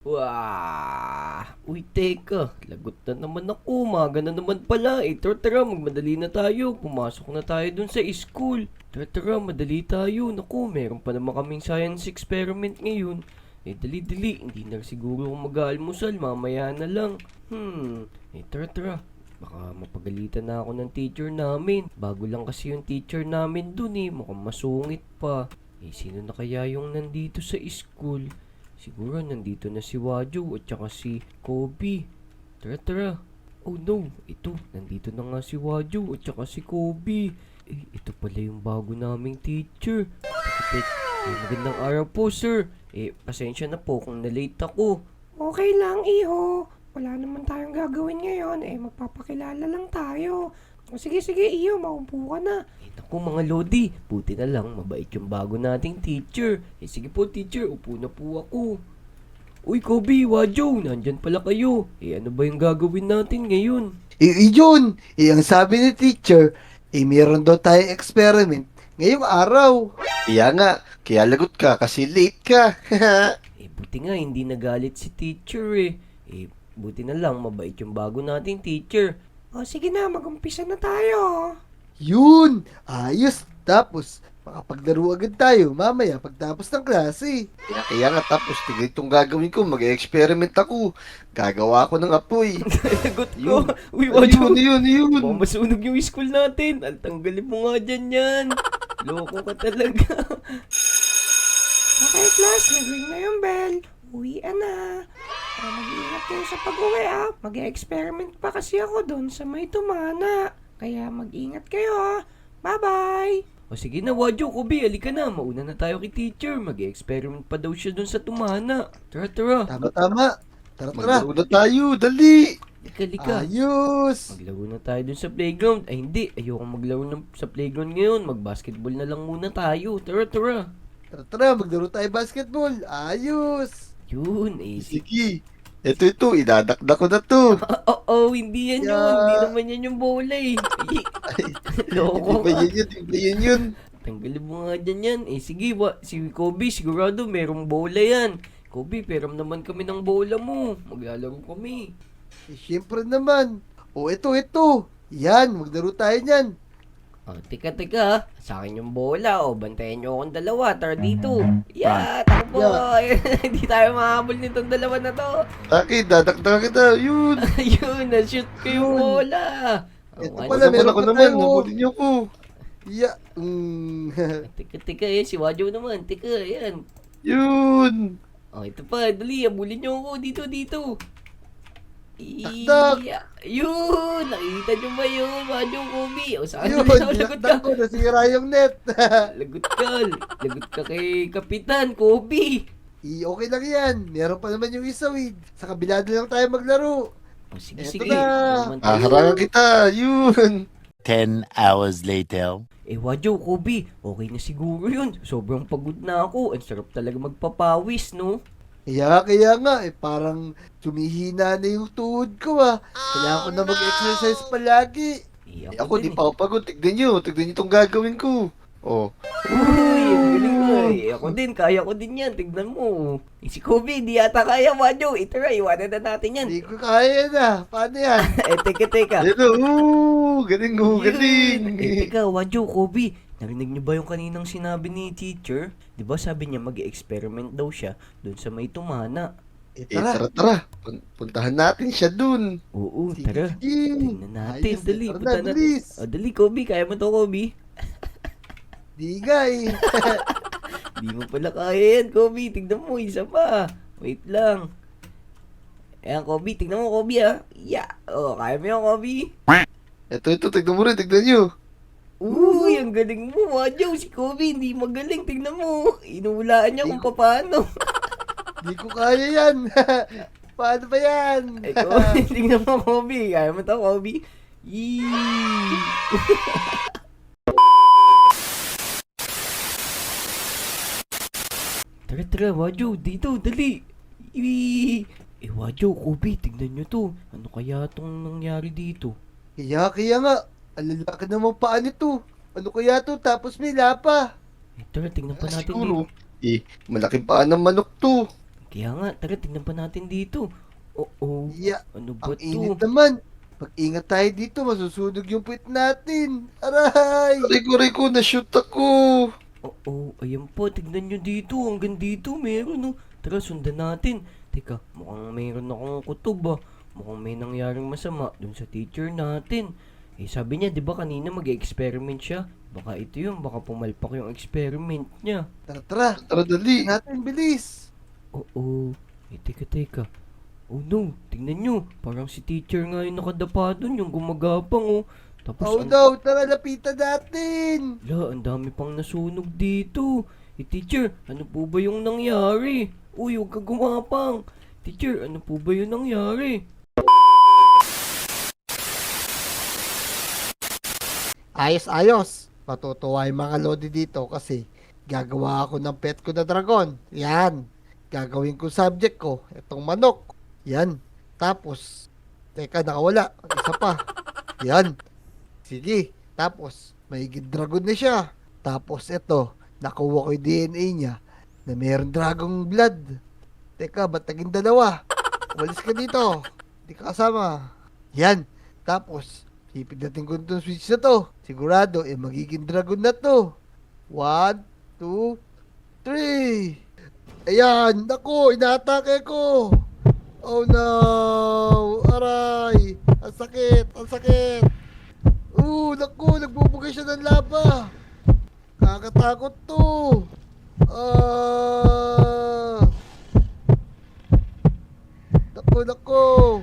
Wah! Uy, teka. Lagot na naman ako. Umaga na naman pala. Tara, magmadali na tayo. Pumasok na tayo dun sa school. Tara, madali tayo. Naku, meron pa naman kaming science experiment ngayon. Dali. Hindi na siguro ako mag-aalmusal. Mamaya na lang. Tara. Baka mapagalitan na ako ng teacher namin. Bago lang kasi yung teacher namin dun Mukhang masungit pa. Sino na kaya yung nandito sa school? Siguro nandito na si Waju at saka si Kobe. Tara. Oh no, ito. Nandito na nga si Waju at saka si Kobe. Ito pala yung bago naming teacher. Magandang araw po, sir. Pasensya na po kung na-late ako. Okay lang, iho. Wala naman tayong gagawin ngayon. Magpapakilala lang tayo. O sige, iho. Maupo ka na. Naku mga lodi, buti na lang mabait yung bago nating teacher. Sige po teacher, upo na po ako. Uy Kobe, Waju, nandyan pala kayo. Ano ba yung gagawin natin ngayon? Yun! Ang sabi ni teacher, meron daw tayong experiment ngayong araw. Kaya lagot ka kasi late ka. Buti nga hindi nagalit si teacher buti na lang mabait yung bago nating teacher. O sige na, mag-umpisa na tayo. Yun! Ayos! Tapos, makapaglaro agad tayo mamaya pagtapos ng klase. Kaya nga tapos, tignan itong gagawin ko. Mag-experiment ako. Gagawa ako ng apoy. Lagot ko. Yun. Uy Waju, Yun. baka masunog yung school natin. Tanggalin mo nga dyan yan. Loko ka talaga. Okay, class. Nag-ring na yung bell. Uwian na. Mag-iingat kayo sa pag-uwi, Mag-experiment pa kasi ako doon sa may tumana. Kaya mag-ingat kayo, Bye-bye! O sige na Waju, Kobe, halika na. Mauna na tayo kay teacher. Mag-experiment pa daw siya dun sa tumana. Tara. Tama. Tara. Maglaro na tayo. Dali! Lika. Ayos! Maglaro na tayo dun sa playground. Ay hindi, ayoko maglaro sa playground ngayon. Mag-basketball na lang muna tayo. Tara. Tara, maglaro tayo basketball. Ayos! Yun, Sige. Ito, idadakdak ko na to. Hindi yan yun. Yeah. Hindi naman yan yung bola Loko ka. Hindi ba yun? Tanggalin mo nga dyan yan. Sige, si Kobe, sigurado merong bola yan. Kobe, peram naman kami ng bola mo. Maglalaro kami. Siyempre naman. Ito. Yan, maglaro tayo niyan. Tika. Sa akin yung bola. Bantayan nyo akong dalawa. Tara dito. Takbo. Hindi tayo mahabol nitong dalawa na to. Taki, dadakdak kita. Yun. Ayun, na-shoot ko yung bola. Ito pala, meron ko naman. Nabulin niyo ko. Tika, si Waju naman. Tika, yan. Yun. Ito pa, dali. Abulin nyo ako. Dito. Takdak. Yun! Nakita nyo ba yun? Waju, Kobe. Saan Yun, lagot ka? dinakdak ko. Nasira yung net. Lagot ka kay Kapitan, Kobe. Okay lang yan. Meron pa naman yung isa, Sa kabila na lang tayo maglaro. Sige. Eto na. Harangan kita. Yun. 10 hours later. Waju, Kobe, okay na siguro yun. Sobrang pagod na ako. Ang sarap talaga magpapawis, no? Kaya nga, parang tumihina na yung tuhod ko, Kailangan ko na mag-exercise palagi. Ako, di pa ako pagod. Tignan nyo itong gagawin ko. Uy, ang galing mo. Ako din, kaya ko din yan. Tignan mo. Si Kobe, di yata kaya, Waju. Tara, iwanan na natin yan. Hindi ko kaya na. Paano yan? Teka. Galing Yun. Teka, Waju, Kobe. Narinig niyo ba yung kaninang sinabi ni teacher? Di ba sabi niya mag-experiment daw siya dun sa may tumana? Tara. Puntahan natin siya dun. Oo, Sige, tara. sige. Tingnan natin, Ayos, dali. tara Punta na, natin. bilis. Dali, Kobe. Kaya mo to, Kobe. Di nga Di mo pala kaya yan, Kobe. Tignan mo, isa pa. Wait lang. Ayan, Kobe. Tignan mo, Kobe, kaya mo yan, Kobe. Ito, tignan mo rin, tignan nyo. Uy, ang galing mo, Waju. Si Kobe, hindi magaling. Tignan mo. Inuulaan niya kung paano. Di ko kaya yan. Paano ba yan? Kobe, tignan mo, Kobe. Kaya mo to, Kobe. Yee! Tara, Waju. Dito, dali. Yee! Waju, Kobe, tignan nyo to. Ano kaya itong nangyari dito? Kaya nga. Ang lalaki naman paa nito. Ano kaya to? Tapos may lapa. Tara, tingnan pa natin Siguro. dito. Malaking paa ng manok to. Kaya nga, tara, tingnan pa natin dito. Oo, Yeah, ano ba ang init to? naman. Pag-ingat tayo dito, masusunog yung puwit natin. Aray! Rico, na-shoot ako. Oo, ayan po, tignan nyo dito. Hanggang dito, meron no. Tara, sundan natin. Teka, mukhang meron akong kutob ah. Mukhang may nangyaring masama dun sa teacher natin. Eh, sabi niya, di ba kanina mag-experiment siya? Baka ito yun, baka pumalpak yung experiment niya. Tara, dali. Natin, bilis. Oo, eh, teka. Oh no, tingnan nyo. Parang si teacher nga yung nakadapa dun, yung gumagapang oh. Tapos Oh no, tara, lapitan natin. La, ang dami pang nasunog dito. Eh, teacher, ano po ba yung nangyari? Uy, huwag ka gumapang. Teacher, ano po ba yung nangyari? Ayos. Matutuwa yung mga lodi dito kasi gagawa ako ng pet ko na dragon. Yan. Gagawin ko subject ko. Itong manok. Yan. Tapos, teka, nakawala. Isa pa. Yan. Sige. Tapos, may dragon na siya. Tapos, ito. Nakuha ko yung DNA niya na mayroong dragon blood. Teka, ba't naging dalawa? Walis ka dito. Hindi ka kasama. Yan. Tapos, pipindutin ko itong switch na to. Sigurado, magiging dragon na to. 1, 2, 3. Ayan, naku, inaatake ko. Oh no, aray. Ang sakit. Naku, nagbubugay siya ng lava. Kakatakot to. Naku.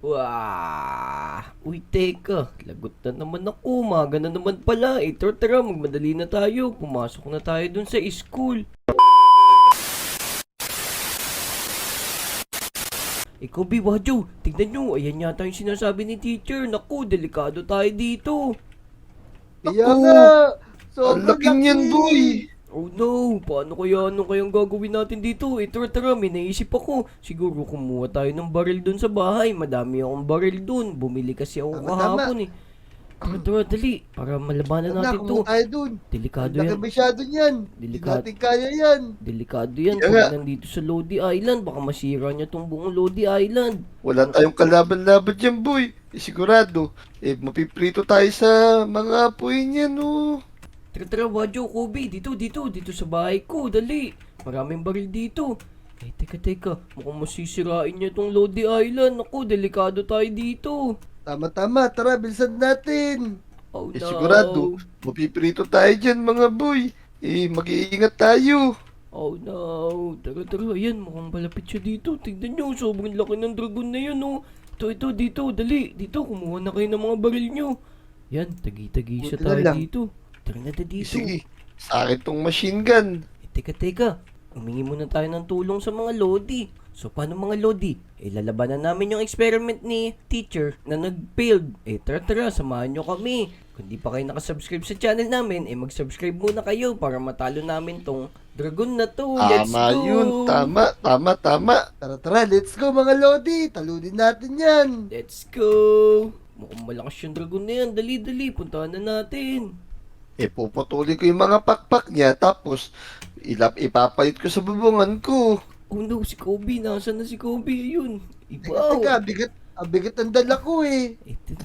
Wah! Uy, teka. Lagot na naman ako. Umaga na naman pala. Eh, tara, magmadali na tayo. Pumasok na tayo dun sa school. Ikaw, Biwadyo, tignan nyo. Ayan yata yung sinasabi ni teacher. Naku, delikado tayo dito. Kaya nga. Sobrang laking yan, boy. Oh no, paano kaya anong kayang gagawin natin dito? Eh, tara, may naisip ako. Siguro kumuha tayo ng baril dun sa bahay. Madami akong baril dun. Bumili kasi ako Tama. kahapon eh. Tara, dali. Para malabanan natin to. Tayo dun. Delikado Laki yan. masyado niyan. Hindi Delikado. natin kaya yan. Delikado yan. Kaya nga. Pag nandito sa Lodi Island, baka masira niya tong buong Lodi Island. Wala tayong kalaban-laban dyan, boy. Sigurado. Mapiprito tayo sa mga apoy niyan, oh. Tara, Wadyo, Kobe, dito sa bahay ko, dali. Maraming baril dito. Eh, teka, mukhang masisirain niya tong Lodi Island. Ako, delikado tayo dito. Tama. Tara, bilisan natin. Oh no. Sigurado. Mapiprito tayo dyan, mga boy. Mag-iingat tayo. Oh no. Tara, ayan, mukhang palapit siya dito. Tignan nyo, sobrang laki ng dragon na yun, oh. Ito, dito, dali. Dito, kumuha na kayo ng mga baril nyo. Yan, tagi-tagi siya Buti na tayo lang. dito. Tara na dito. Sige. Sa akin tong machine gun. Teka. Humingi muna tayo ng tulong sa mga Lodi. So, paano mga Lodi? Lalabanan namin yung experiment ni teacher na nag-failed. Tara, samahan nyo kami. Kung di pa kayo nakasubscribe sa channel namin, mag-subscribe muna kayo para matalo namin tong dragon na to. Let's Tama go! yun. Tama. Tara, let's go mga Lodi. Talunin natin yan. Let's go! Mukhang malakas yung dragon na yan. Dali, puntahan na natin. Puputulin ko yung mga pakpak niya. Tapos, ipapalit ko sa bubungan ko. Oh no, si Kobe. Nasaan na si Kobe? Ayun. Teka, ang bigat ang dala ko eh.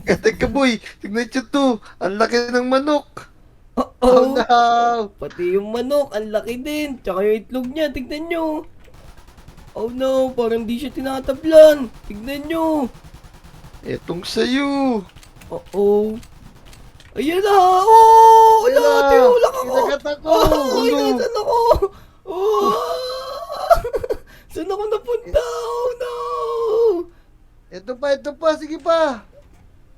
Teka, boy. Tignan nyo to. Ang laki ng manok. Oh Oh, no. pati yung manok, ang laki din. Tsaka yung itlog niya, tignan nyo. Oh no, parang di siya tinatablan. Tignan nyo. Etong sayo. Oh. Ayan na. Oh, Ayan wala, na. tinulak ako. Kinagat ako. Oh, Ano? inasan ako. Oh. Saan ako napunta? Oh no. Ito pa. Sige pa.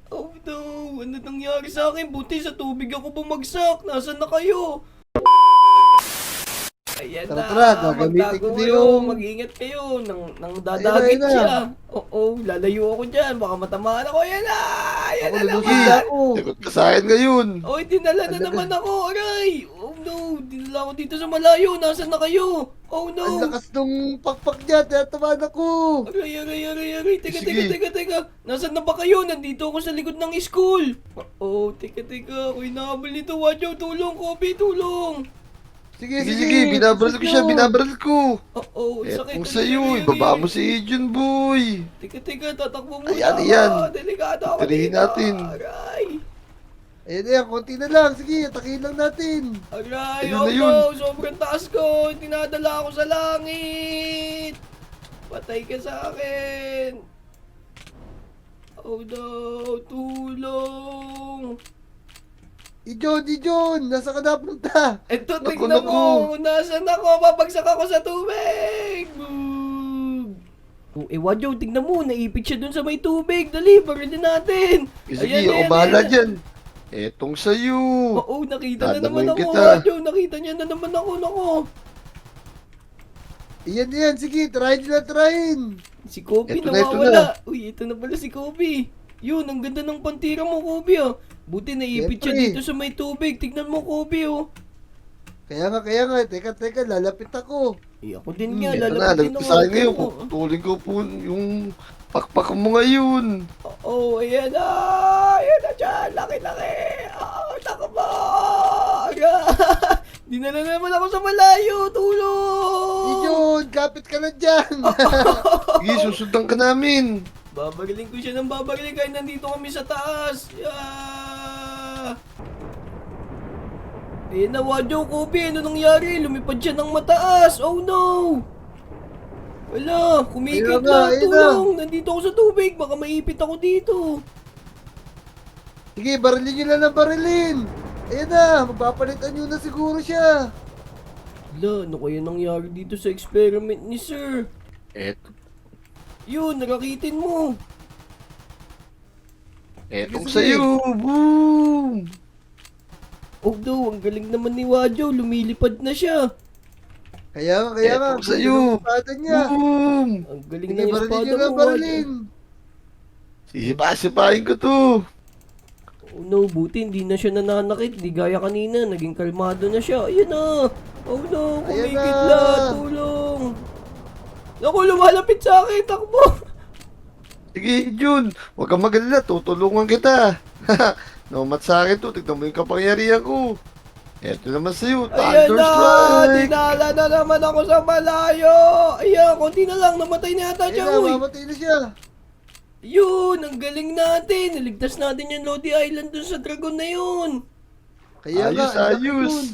Oh no, ano nangyari sa akin? Buti sa tubig ako bumagsak. Nasaan na kayo? Ayan Tara, gagamitin ko magtago din kayo, yung- mag-ingat kayo, nang dadagit Ayun na. siya. Oo, lalayo ako dyan, baka matamaan ako. Ayan na! Ayan Ako na naman! nalusog ako. Sagot ka sa akin ngayon. Oy, dinala na naman ako, aray! Oh no, dinala ako dito sa malayo, nasaan na kayo? Oh Ang no! lakas nung pakpak niya, tatamaan ako. Aray. Teka. Sige. Nasaan na ba kayo? Nandito ako sa likod ng school. Oh, teka. Ako'y nahabol nito. Wadyaw, tulong, Kobe, tulong. Sige, binabaral ko siya, binabaral ko. Oh, sakit. Kung sa'yo, ibaba mo si Adrian, boy. Teka, tatakbo muna Ayan. ako. Delikado ako Tirihin dito. natin. Aray. Ayan, konti na lang. Sige, atakin lang natin. Aray, Ayun oh na yun. no, sobrang taas ko. Tinadala ako sa langit. Patay ka sa akin. Oh no, tulong. Ijon, nasa ka napunta? Eto, Naku, tignan naku. mo. Nasaan ako? Babagsak ako sa tubig. Boom. Oh, Wadyaw, tignan mo. Naipit siya dun sa may tubig. Dali, barilin natin. Sige, ako bahala dyan. Etong sa'yo. Oo, nakita na Dadamuhin naman ako. kita. Wadyaw, nakita niya na naman ako. Nako. Iyan, sige, trying. Si Kobe Eto na, nawawala. Uy, ito na pala si Kobe. Yun, ang ganda ng pantira mo, Kobe, ah. Buti naipit siya Siyempre. dito sa may tubig. Tignan mo, Kobe, oh. Kaya nga, teka, lalapit ako. Ako din nga, Ito na, lalapitin lagpas ako. sa akin ngayon. Puputulin ko po yung pakpak mo ngayon. Oo, ayan na! Ayan na dyan! Laki-laki! Takbo! Dinala naman ako sa malayo! Tulong! Ijon, kapit ka na dyan. Sige, susundan ka namin. Babagaling ko siya ng babagaling kahit nandito kami sa taas! Yeah! Ayan na, Wadyaw, Kobe! Ano nangyari? Lumipad siya ng mataas! Oh no! Wala! Kumikit na! Ayun na. Tulong! Nandito ako sa tubig! Baka maipit ako dito! Sige, barilin nyo lang ng barilin. Ayan na, magpapalitan nyo na siguro siya. Wala, ano kaya nangyari dito sa experiment ni Sir? Eto, Yun, narakitin mo! etong Sige. sa'yo. Boom! Oh no, ang galing naman ni Wadyaw, lumilipad na siya. Kaya nga, Eto sa'yo. ang espada niya. Boom! Ang galing Sige, ng barilin espada nyo mo, lang barilin. Sisipahin ko to. Oh no, buti hindi na siya nananakit, di gaya kanina, naging kalmado na siya. Ayun na! Oh no, Ayan kumikit na. lahat, tulong! Naku, lumalapit sa akin, takbo! Sige, Jun. Huwag kang magalala. Tutulungan kita. Namat sa akin to. Tignan mo yung kapangyarihan ko. Eto naman sa'yo. Ayan Thunder na! Strike. Dinala na naman ako sa malayo! Ayan, konti na lang, namatay na yata siya, Ayan na, uy! mamatay na siya. Yun, ang galing natin! Naligtas natin yung Lodi Island dun sa dragon na yun! Kaya nga, ang laki Ayos. nun.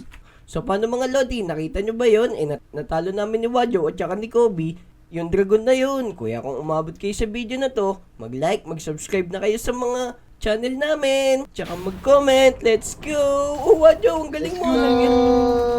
So paano mga Lodi, nakita nyo ba yun? Natalo namin ni Wadyaw at saka ni Kobe yung dragon na yun. Kuya kung umabot kayo sa video na to, mag-like, mag-subscribe na kayo sa mga channel namin. Tsaka mag-comment. Let's go! Oh Wadyaw, ang galing mo! Let's go!